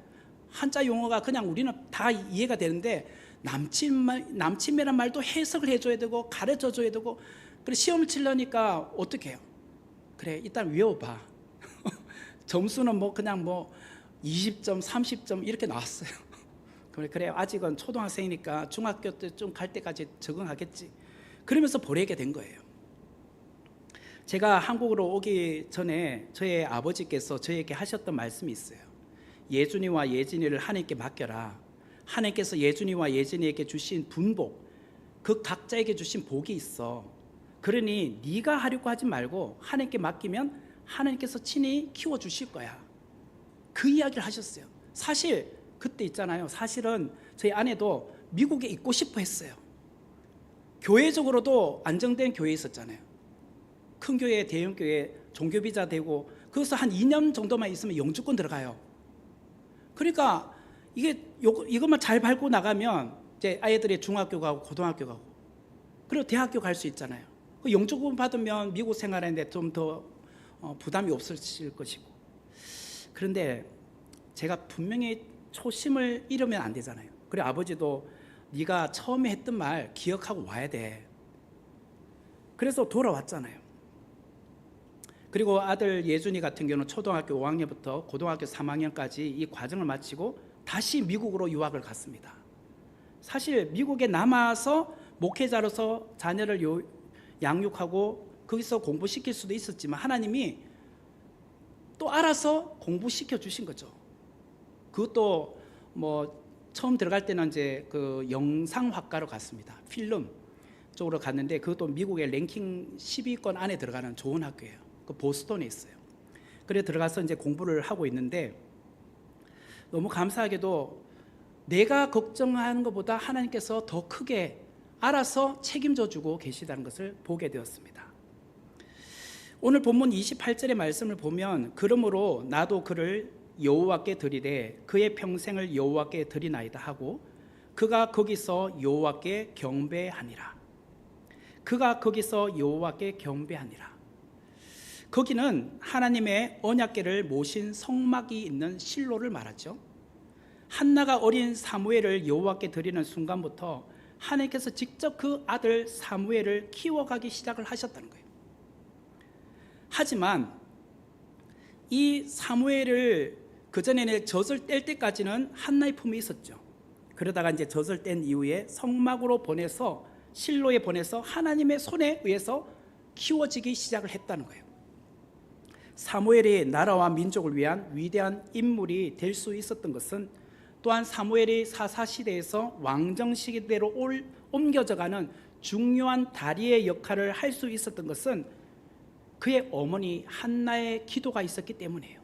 한자 용어가 그냥 우리는 다 이해가 되는데 남침이란 말도 해석을 해줘야 되고 가르쳐줘야 되고. 그래 시험을 치려니까 어떻게 해요? 그래 일단 외워봐. 점수는 그냥 20점 30점 이렇게 나왔어요. 그래 아직은 초등학생이니까 중학교 때쯤 갈 때까지 적응하겠지. 그러면서 보내게 된 거예요. 제가 한국으로 오기 전에 저의 아버지께서 저에게 하셨던 말씀이 있어요. 예준이와 예진이를 하나님께 맡겨라. 하나님께서 예준이와 예진이에게 주신 분복, 그 각자에게 주신 복이 있어. 그러니 네가 하려고 하지 말고 하나님께 맡기면 하나님께서 친히 키워주실 거야. 그 이야기를 하셨어요. 사실 그때 있잖아요. 사실은 저희 아내도 미국에 있고 싶어 했어요. 교회적으로도 안정된 교회에 있었잖아요. 큰 교회, 대형 교회, 종교비자 되고, 그래서 한 2년 정도만 있으면 영주권 들어가요. 그러니까 이것만 잘 밟고 나가면 이제 아이들이 중학교 가고 고등학교 가고 그리고 대학교 갈 수 있잖아요. 그 영주권 받으면 미국 생활하는데 좀 더 부담이 없으실 것이고. 그런데 제가 분명히 초심을 잃으면 안 되잖아요. 그래 아버지도 네가 처음에 했던 말 기억하고 와야 돼. 그래서 돌아왔잖아요. 그리고 아들 예준이 같은 경우는 초등학교 5학년부터 고등학교 3학년까지 이 과정을 마치고 다시 미국으로 유학을 갔습니다. 사실 미국에 남아서 목회자로서 자녀를 양육하고 거기서 공부시킬 수도 있었지만 하나님이 또 알아서 공부시켜 주신 거죠. 그것도 처음 들어갈 때는 이제 그 영상학과로 갔습니다. 필름 쪽으로 갔는데 그것도 미국의 랭킹 10위권 안에 들어가는 좋은 학교예요. 그 보스턴에 있어요. 그래 들어가서 이제 공부를 하고 있는데 너무 감사하게도 내가 걱정하는 것보다 하나님께서 더 크게 알아서 책임져 주고 계시다는 것을 보게 되었습니다. 오늘 본문 28절의 말씀을 보면 그러므로 나도 그를 여호와께 드리되 그의 평생을 여호와께 드리나이다 하고 그가 거기서 여호와께 경배하니라. 그가 거기서 여호와께 경배하니라. 거기는 하나님의 언약궤를 모신 성막이 있는 실로를 말하죠. 한나가 어린 사무엘을 여호와께 드리는 순간부터 하나님께서 직접 그 아들 사무엘을 키워가기 시작을 하셨다는 거예요. 하지만 이 사무엘을 그전에는 젖을 뗄 때까지는 한나의 품에 있었죠. 그러다가 이제 젖을 뗀 이후에 성막으로 보내서 실로에 보내서 하나님의 손에 의해서 키워지기 시작을 했다는 거예요. 사무엘이 나라와 민족을 위한 위대한 인물이 될 수 있었던 것은 또한 사무엘이 사사시대에서 왕정시대로 옮겨져가는 중요한 다리의 역할을 할 수 있었던 것은 그의 어머니 한나의 기도가 있었기 때문이에요.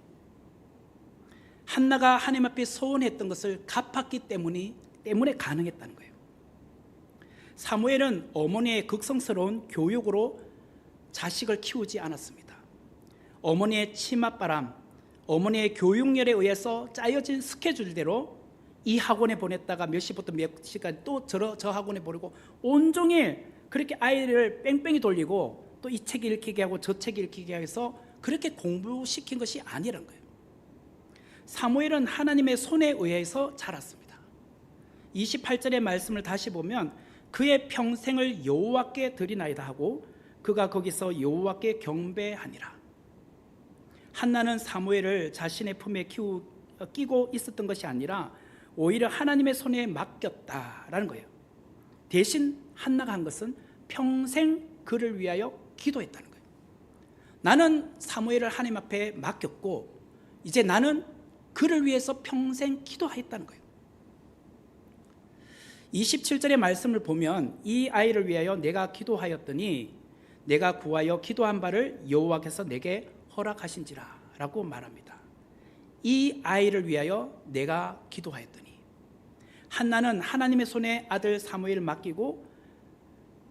한나가 하나님 앞에 소원했던 것을 갚았기 때문에 가능했다는 거예요. 사무엘은 어머니의 극성스러운 교육으로 자식을 키우지 않았습니다. 어머니의 치맛바람, 어머니의 교육열에 의해서 짜여진 스케줄대로 이 학원에 보냈다가 몇 시부터 몇 시까지 또 저 학원에 보내고 온종일 그렇게 아이를 뺑뺑이 돌리고 또 이 책 읽히게 하고 저 책 읽히게 해서 그렇게 공부시킨 것이 아니란 거예요. 사무엘은 하나님의 손에 의해서 자랐습니다. 28절의 말씀을 다시 보면 그의 평생을 여호와께 드리나이다 하고 그가 거기서 여호와께 경배하니라. 한나는 사무엘을 자신의 품에 끼고 있었던 것이 아니라 오히려 하나님의 손에 맡겼다라는 거예요. 대신 한나가 한 것은 평생 그를 위하여 기도했다는 거예요. 나는 사무엘을 하나님 앞에 맡겼고 이제 나는 그를 위해서 평생 기도했다는 거예요. 27절의 말씀을 보면 이 아이를 위하여 내가 기도하였더니 내가 구하여 기도한 바를 여호와께서 내게 허락하신지라 라고 말합니다. 이 아이를 위하여 내가 기도하였더니 한나는 하나님의 손에 아들 사무엘을 맡기고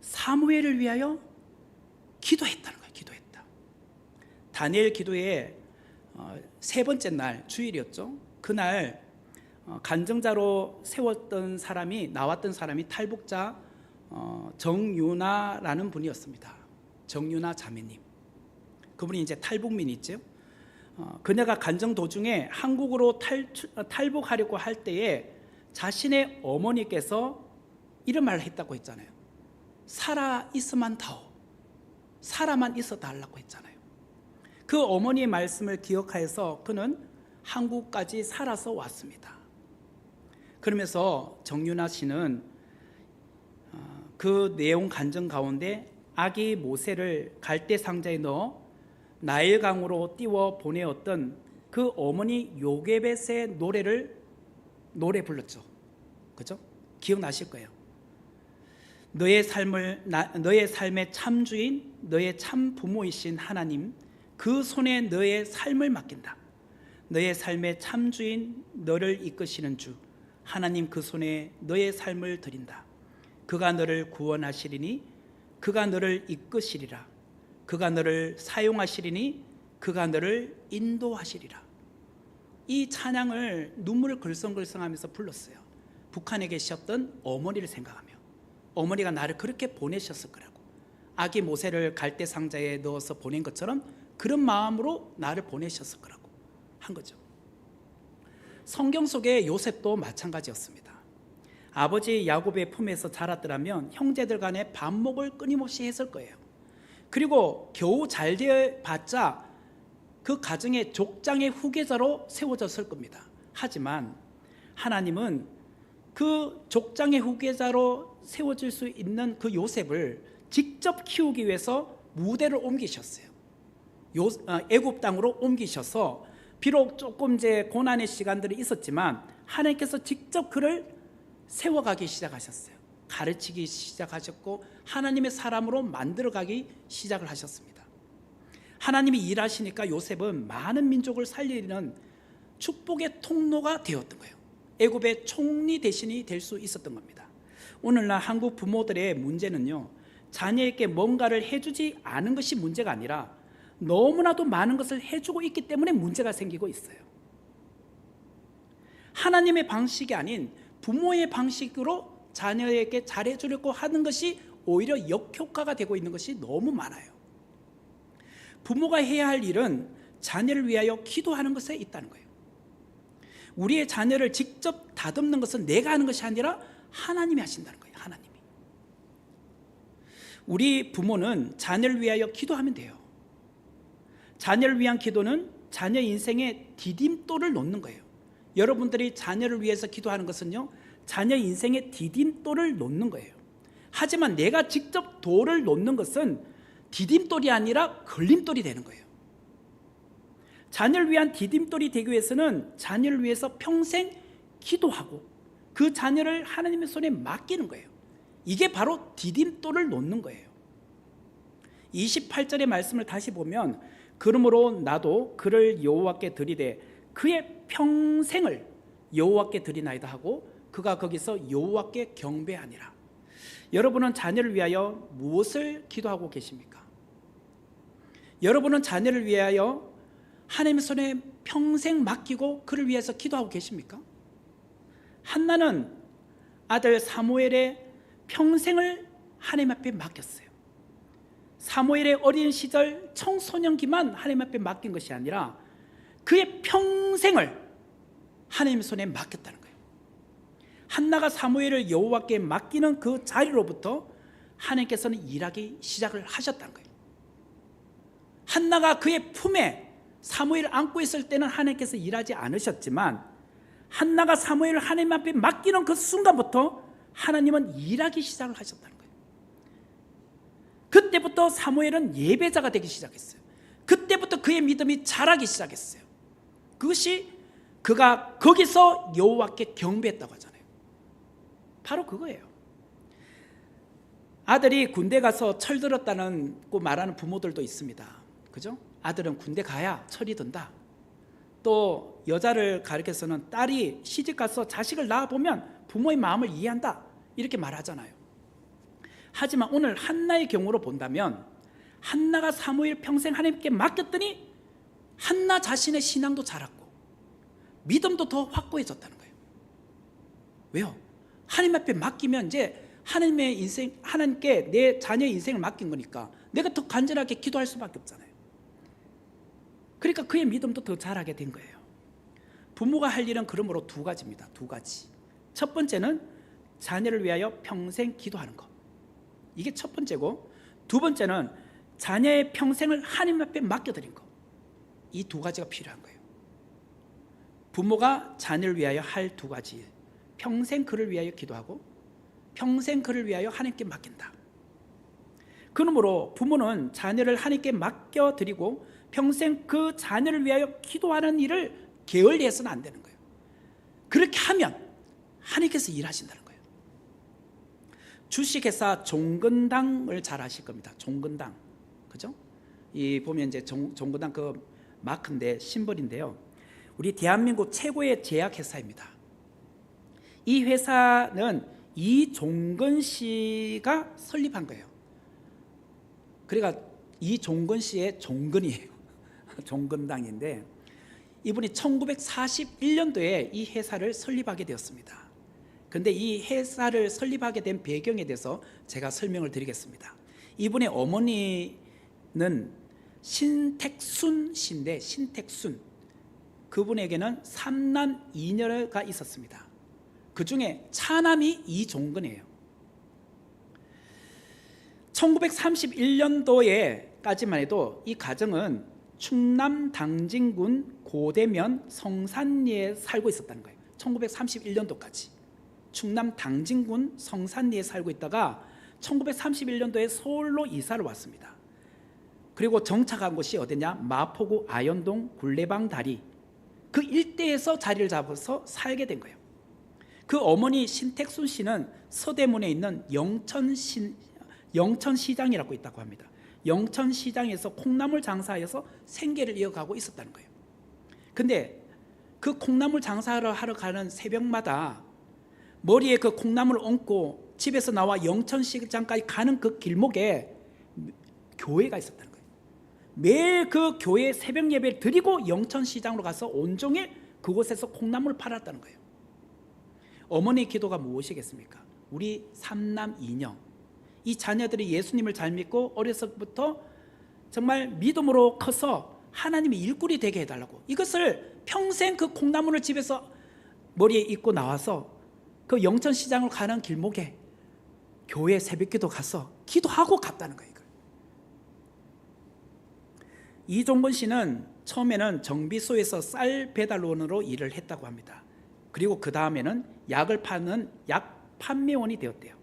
사무엘을 위하여 기도했다는 거예요. 기도했다. 다니엘 기도의 세 번째 날 주일이었죠. 그날 간증자로 나왔던 사람이 탈북자 정유나라는 분이었습니다. 정유나 자매님. 그분이 이제 탈북민이죠. 그녀가 간증 도중에 한국으로 탈북하려고 할 때에 자신의 어머니께서 이런 말을 했다고 했잖아요. 살아 있으면 다오. 살아만 있어 달라고 했잖아요. 그 어머니의 말씀을 기억하여서 그는 한국까지 살아서 왔습니다. 그러면서 정윤아 씨는 그 내용 간증 가운데 아기 모세를 갈대 상자에 넣어 나일강으로 띄워 보내었던 그 어머니 요게벳의 노래 불렀죠. 그죠? 기억나실 거예요. 너의 삶의 참주인, 너의 참 부모이신 하나님, 그 손에 너의 삶을 맡긴다. 너의 삶의 참주인, 너를 이끄시는 주 하나님 그 손에 너의 삶을 드린다. 그가 너를 구원하시리니 그가 너를 이끄시리라. 그가 너를 사용하시리니 그가 너를 인도하시리라. 이 찬양을 눈물을 글썽글썽하면서 불렀어요. 북한에 계셨던 어머니를 생각하며 어머니가 나를 그렇게 보내셨을 거라고, 아기 모세를 갈대 상자에 넣어서 보낸 것처럼 그런 마음으로 나를 보내셨을 거라고 한 거죠. 성경 속의 요셉도 마찬가지였습니다. 아버지 야곱의 품에서 자랐더라면 형제들 간에 반목을 끊임없이 했을 거예요. 그리고 겨우 잘 되어봤자 그 가정의 족장의 후계자로 세워졌을 겁니다. 하지만 하나님은 그 족장의 후계자로 세워질 수 있는 그 요셉을 직접 키우기 위해서 무대를 옮기셨어요. 애굽 땅으로 옮기셔서 비록 조금 이제 고난의 시간들이 있었지만 하나님께서 직접 그를 세워가기 시작하셨어요. 가르치기 시작하셨고 하나님의 사람으로 만들어가기 시작을 하셨습니다. 하나님이 일하시니까 요셉은 많은 민족을 살리는 축복의 통로가 되었던 거예요. 애굽의 총리 대신이 될 수 있었던 겁니다. 오늘날 한국 부모들의 문제는요, 자녀에게 뭔가를 해주지 않은 것이 문제가 아니라 너무나도 많은 것을 해주고 있기 때문에 문제가 생기고 있어요. 하나님의 방식이 아닌 부모의 방식으로 자녀에게 잘해주려고 하는 것이 오히려 역효과가 되고 있는 것이 너무 많아요. 부모가 해야 할 일은 자녀를 위하여 기도하는 것에 있다는 거예요. 우리의 자녀를 직접 다듬는 것은 내가 하는 것이 아니라 하나님이 하신다는 거예요. 하나님이. 우리 부모는 자녀를 위하여 기도하면 돼요. 자녀를 위한 기도는 자녀 인생의 디딤돌을 놓는 거예요. 여러분들이 자녀를 위해서 기도하는 것은요, 자녀 인생의 디딤돌을 놓는 거예요. 하지만 내가 직접 돌을 놓는 것은 디딤돌이 아니라 걸림돌이 되는 거예요. 자녀를 위한 디딤돌이 되기 위해서는 자녀를 위해서 평생 기도하고 그 자녀를 하나님의 손에 맡기는 거예요. 이게 바로 디딤돌을 놓는 거예요. 28절의 말씀을 다시 보면, 그러므로 나도 그를 여호와께 드리되 그의 평생을 여호와께 드리나이다 하고 그가 거기서 여호와께 경배하니라. 여러분은 자녀를 위하여 무엇을 기도하고 계십니까? 여러분은 자녀를 위하여 하나님의 손에 평생 맡기고 그를 위해서 기도하고 계십니까? 한나는 아들 사무엘의 평생을 하나님 앞에 맡겼어요. 사무엘의 어린 시절 청소년기만 하나님 앞에 맡긴 것이 아니라 그의 평생을 하나님의 손에 맡겼다는 거예요. 한나가 사무엘을 여호와께 맡기는 그 자리로부터 하나님께서는 일하기 시작을 하셨다는 거예요. 한나가 그의 품에 사무엘을 안고 있을 때는 하나님께서 일하지 않으셨지만, 한나가 사무엘을 하나님 앞에 맡기는 그 순간부터 하나님은 일하기 시작을 하셨다는 거예요. 그때부터 사무엘은 예배자가 되기 시작했어요. 그때부터 그의 믿음이 자라기 시작했어요. 그것이 그가 거기서 여호와께 경배했다고 하잖아요. 바로 그거예요. 아들이 군대 가서 철들었다고 말하는 부모들도 있습니다. 그죠? 아들은 군대 가야 철이 든다. 또 여자를 가리켜서는 딸이 시집가서 자식을 낳아보면 부모의 마음을 이해한다, 이렇게 말하잖아요. 하지만 오늘 한나의 경우로 본다면, 한나가 사무엘 평생 하나님께 맡겼더니 한나 자신의 신앙도 자랐고 믿음도 더 확고해졌다는 거예요. 왜요? 하나님 앞에 맡기면 이제 하나님의 인생, 하나님께 내 자녀의 인생을 맡긴 거니까 내가 더 간절하게 기도할 수밖에 없잖아요. 그러니까 그의 믿음도 더 자라게 된 거예요. 부모가 할 일은 그러므로 두 가지입니다. 두 가지. 첫 번째는 자녀를 위하여 평생 기도하는 것, 이게 첫 번째고, 두 번째는 자녀의 평생을 하나님 앞에 맡겨드린 것. 이 두 가지가 필요한 거예요. 부모가 자녀를 위하여 할 두 가지, 평생 그를 위하여 기도하고 평생 그를 위하여 하나님께 맡긴다. 그러므로 부모는 자녀를 하나님께 맡겨드리고 평생 그 자녀를 위하여 기도하는 일을 게을리해서는 안 되는 거예요. 그렇게 하면 하나님께서 일하신다는 거예요. 주식회사 종근당을 잘 아실 겁니다. 종근당, 그죠? 이 보면 이제 종근당 그 마크인데, 심벌인데요. 우리 대한민국 최고의 제약회사입니다. 이 회사는 이종근 씨가 설립한 거예요. 그러니까 이종근 씨의 종근이에요. 종근당인데, 이분이 1941년도에 이 회사를 설립하게 되었습니다. 그런데 이 회사를 설립하게 된 배경에 대해서 제가 설명을 드리겠습니다. 이분의 어머니는 신택순 씨인데, 신택순, 그분에게는 3남 2녀가 있었습니다. 그 중에 차남이 이종근이에요. 1931년도에까지만 해도 이 가정은 충남 당진군 고대면 성산리에 살고 있었다는 거예요. 1931년도까지 충남 당진군 성산리에 살고 있다가 1931년도에 서울로 이사를 왔습니다. 그리고 정착한 곳이 어디냐? 마포구 아현동 굴레방 다리, 그 일대에서 자리를 잡아서 살게 된 거예요. 그 어머니 신택순 씨는 서대문에 있는 영천시장이라고 있다고 합니다. 영천시장에서 콩나물 장사해서 생계를 이어가고 있었다는 거예요. 근데 그 콩나물 장사를 하러 가는 새벽마다 머리에 그 콩나물을 얹고 집에서 나와 영천시장까지 가는 그 길목에 교회가 있었다는 거예요. 매일 그 교회 새벽 예배를 드리고 영천시장으로 가서 온종일 그곳에서 콩나물을 팔았다는 거예요. 어머니의 기도가 무엇이겠습니까? 우리 3남 2녀, 이 자녀들이 예수님을 잘 믿고 어려서부터 정말 믿음으로 커서 하나님의 일꾼이 되게 해달라고, 이것을 평생 그 콩나물을 집에서 머리에 입고 나와서 그 영천시장으로 가는 길목에 교회 새벽기도 가서 기도하고 갔다는 거예요. 이종건 씨는 처음에는 정비소에서 쌀 배달원으로 일을 했다고 합니다. 그리고 그 다음에는 약을 파는 약 판매원이 되었대요.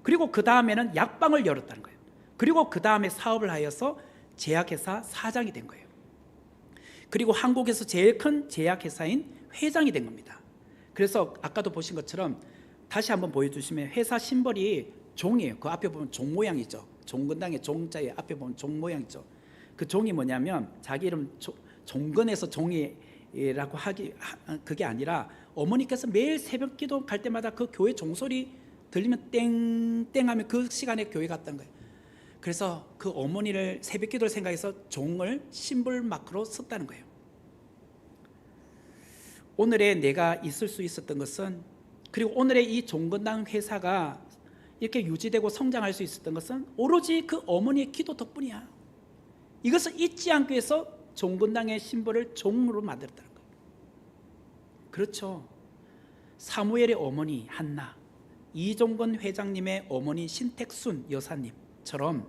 그리고 그 다음에는 약방을 열었다는 거예요. 그리고 그 다음에 사업을 하여서 제약회사 사장이 된 거예요. 그리고 한국에서 제일 큰 제약회사인 회장이 된 겁니다. 그래서 아까도 보신 것처럼 다시 한번 보여주시면 회사 심벌이 종이에요. 그 앞에 보면 종 모양이죠. 종근당의 종자에 앞에 보면 종 모양이죠. 그 종이 뭐냐면 자기 이름 종근에서 종이라고 그게 아니라 어머니께서 매일 새벽 기도 갈 때마다 그 교회 종소리 들리면 땡땡 하면 그 시간에 교회 갔던 거예요. 그래서 그 어머니를 새벽 기도를 생각해서 종을 심벌 마크로 썼다는 거예요. 오늘의 내가 있을 수 있었던 것은, 그리고 오늘의 이 종근당 회사가 이렇게 유지되고 성장할 수 있었던 것은 오로지 그 어머니의 기도 덕분이야. 이것을 잊지 않기 위해서 종근당의 심벌을 종으로 만들었다는 거예요. 그렇죠. 사무엘의 어머니 한나, 이종건 회장님의 어머니 신택순 여사님처럼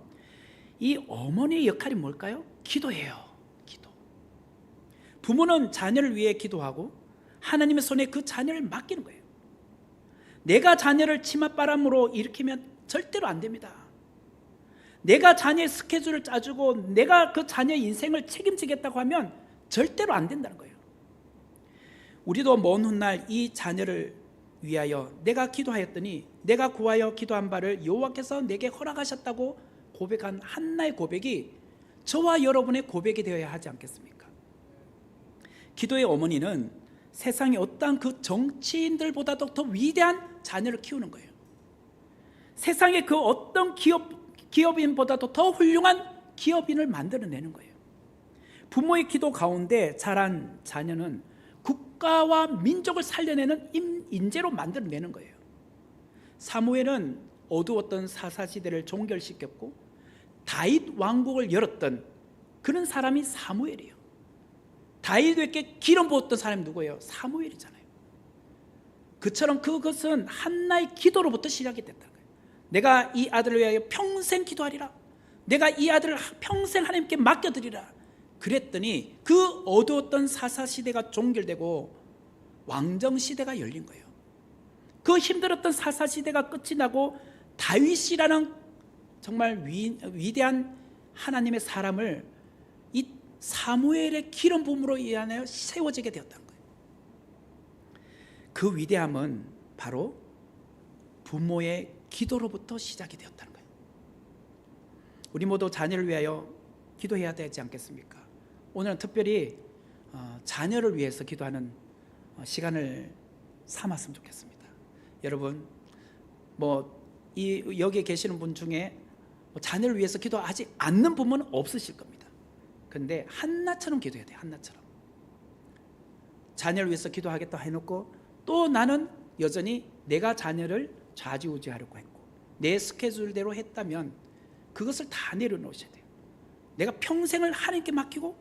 이 어머니의 역할이 뭘까요? 기도예요. 기도. 부모는 자녀를 위해 기도하고 하나님의 손에 그 자녀를 맡기는 거예요. 내가 자녀를 치맛바람으로 일으키면 절대로 안 됩니다. 내가 자녀의 스케줄을 짜주고 내가 그 자녀의 인생을 책임지겠다고 하면 절대로 안 된다는 거예요. 우리도 먼 훗날 이 자녀를 위하여 내가 기도하였더니 내가 구하여 기도한 바를 여호와께서 내게 허락하셨다고 고백한 한나의 고백이 저와 여러분의 고백이 되어야 하지 않겠습니까? 기도의 어머니는 세상의 어떠한 그 정치인들보다도 더 위대한 자녀를 키우는 거예요. 세상의 그 어떤 기업인보다도 더 훌륭한 기업인을 만들어내는 거예요. 부모의 기도 가운데 자란 자녀는 국가와 민족을 살려내는 인재로 만들어내는 거예요. 사무엘은 어두웠던 사사시대를 종결시켰고 다윗 왕국을 열었던 그런 사람이 사무엘이에요. 다윗에게 기름 부었던 사람이 누구예요? 사무엘이잖아요. 그처럼 그것은 한나의 기도로부터 시작이 됐다는 거예요. 내가 이 아들을 위하여 평생 기도하리라. 내가 이 아들을 평생 하나님께 맡겨드리라. 그랬더니 그 어두웠던 사사시대가 종결되고 왕정시대가 열린 거예요. 그 힘들었던 사사시대가 끝이 나고 다윗이라는 정말 위대한 하나님의 사람을 이 사무엘의 기름 부음으로 인하여 세워지게 되었다는 거예요. 그 위대함은 바로 부모의 기도로부터 시작이 되었다는 거예요. 우리 모두 자녀를 위하여 기도해야 되지 않겠습니까? 오늘은 특별히 자녀를 위해서 기도하는 시간을 삼았으면 좋겠습니다. 여러분, 여기에 계시는 분 중에 자녀를 위해서 기도하지 않는 부모는 없으실 겁니다. 그런데 한나처럼 기도해야 돼요. 한나처럼 자녀를 위해서 기도하겠다 해놓고 또 나는 여전히 내가 자녀를 좌지우지하려고 했고 내 스케줄대로 했다면 그것을 다 내려놓으셔야 돼요. 내가 평생을 하나님께 맡기고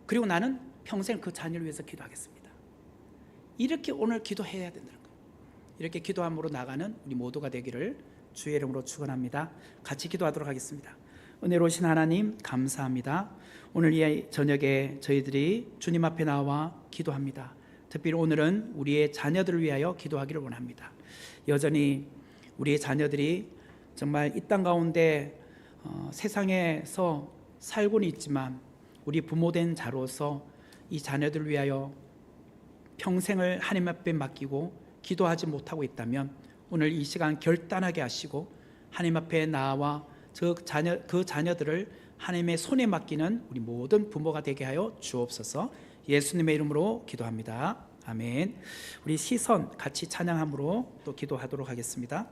그리고 나는 평생 그 자녀를 위해서 기도하겠습니다. 이렇게 오늘 기도해야 된다는 거예요. 이렇게 기도함으로 나가는 우리 모두가 되기를 주의 이름으로 축원합니다. 같이 기도하도록 하겠습니다. 은혜로우신 하나님 감사합니다. 오늘 이 저녁에 저희들이 주님 앞에 나와 기도합니다. 특별히 오늘은 우리의 자녀들을 위하여 기도하기를 원합니다. 여전히 우리의 자녀들이 정말 이 땅 가운데 세상에서 살고는 있지만 우리 부모된 자로서 이 자녀들을 위하여 평생을 하나님 앞에 맡기고 기도하지 못하고 있다면 오늘 이 시간 결단하게 하시고 하나님 앞에 나와 그 자녀들을 하나님의 손에 맡기는 우리 모든 부모가 되게 하여 주옵소서. 예수님의 이름으로 기도합니다. 아멘. 우리 시선 같이 찬양함으로 또 기도하도록 하겠습니다.